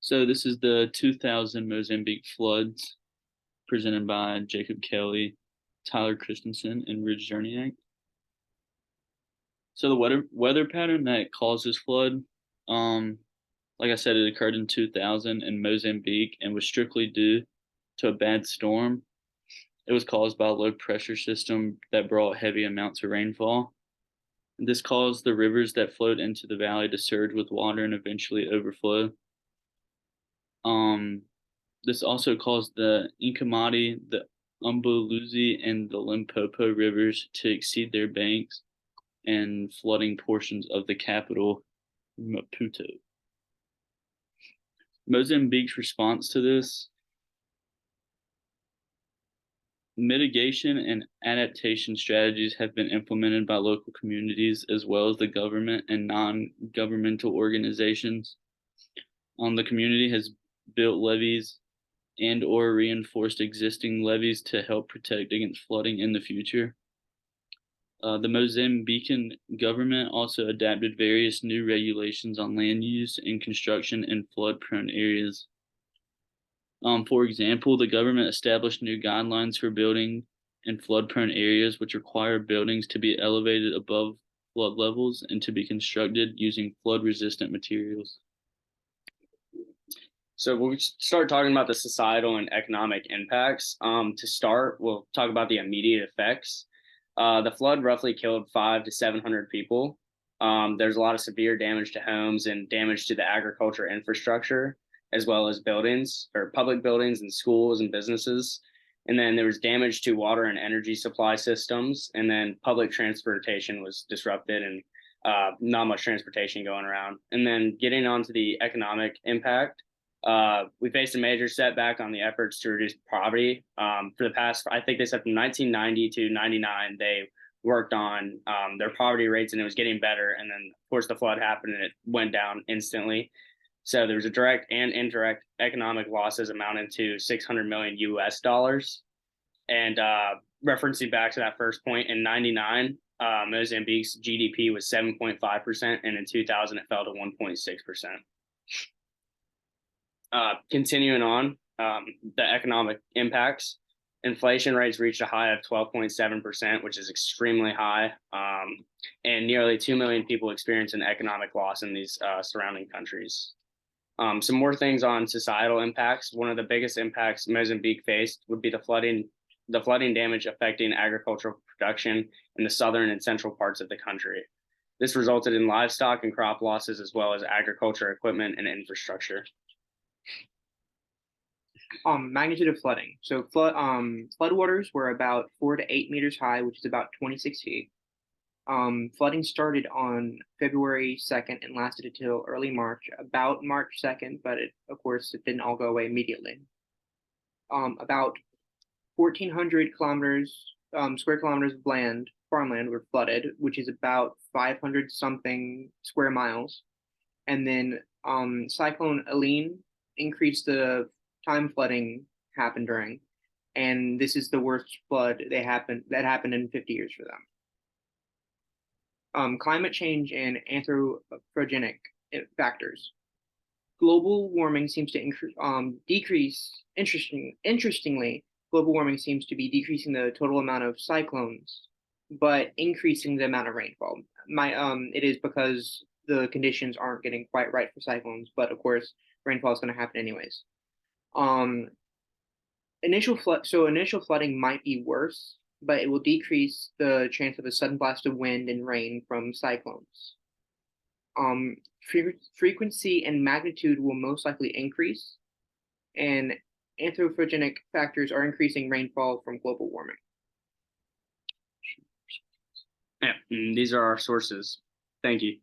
So this is the 2000 Mozambique floods presented by Jacob Kelly, Tyler Christensen, and Ridge Zerniak. So the weather pattern that caused this flood, um, like I said, it occurred in 2000 in Mozambique and was strictly due to a bad storm. It was caused by a low pressure system that brought heavy amounts of rainfall. This caused the rivers that flowed into the valley to surge with water and eventually overflow. Um, this also caused the Inkamati, the Umbuluzi, and the Limpopo rivers to exceed their banks and flooding portions of the capital, Maputo. Mozambique's response to this: mitigation and adaptation strategies have been implemented by local communities as well as the government and non-governmental organizations. The community has built levees and or reinforced existing levees to help protect against flooding in the future. The Mozambican government also adapted various new regulations on land use and construction in flood-prone areas. For example, the government established new guidelines for building in flood-prone areas, which require buildings to be elevated above flood levels and to be constructed using flood-resistant materials. So we'll start talking about the societal and economic impacts. To start, we'll talk about the immediate effects. The flood roughly killed 500 to 700 people. There's a lot of severe damage to homes and damage to the agriculture infrastructure, as well as buildings or public buildings and schools and businesses. And then there was damage to water and energy supply systems. And then public transportation was disrupted and not much transportation going around. And then getting on to the economic impact, we faced a major setback on the efforts to reduce poverty. For the past, I think they said from 1990 to 99, they worked on their poverty rates and it was getting better. And then, of course, the flood happened and it went down instantly. So there was a direct and indirect economic losses amounting to 600 million US dollars. And referencing back to that first point, in 99, Mozambique's GDP was 7.5%, and in 2000, it fell to 1.6%. Continuing on, the economic impacts, inflation rates reached a high of 12.7%, which is extremely high, and nearly 2 million people experienced an economic loss in these surrounding countries. Some more things on societal impacts. One of the biggest impacts Mozambique faced would be the flooding damage affecting agricultural production in the southern and central parts of the country. This resulted in livestock and crop losses, as well as agriculture equipment and infrastructure. Magnitude of flooding. So floodwaters were about 4 to 8 meters high, which is about 26 feet. Flooding started on February 2nd and lasted until early March, about March 2nd, but of course, it didn't all go away immediately. About 1,400 square kilometers of farmland were flooded, which is about 500 something square miles. And then Cyclone Alec increased the time flooding happened during, and this is the worst flood that happened in 50 years for them. Climate change and anthropogenic factors. Global warming seems to decrease. Interestingly, global warming seems to be decreasing the total amount of cyclones, but increasing the amount of rainfall. It is because the conditions aren't getting quite right for cyclones, but of course, rainfall is going to happen anyways. Initial flooding might be worse, but it will decrease the chance of a sudden blast of wind and rain from cyclones. Frequency and magnitude will most likely increase, and anthropogenic factors are increasing rainfall from global warming. Yeah, these are our sources. Thank you.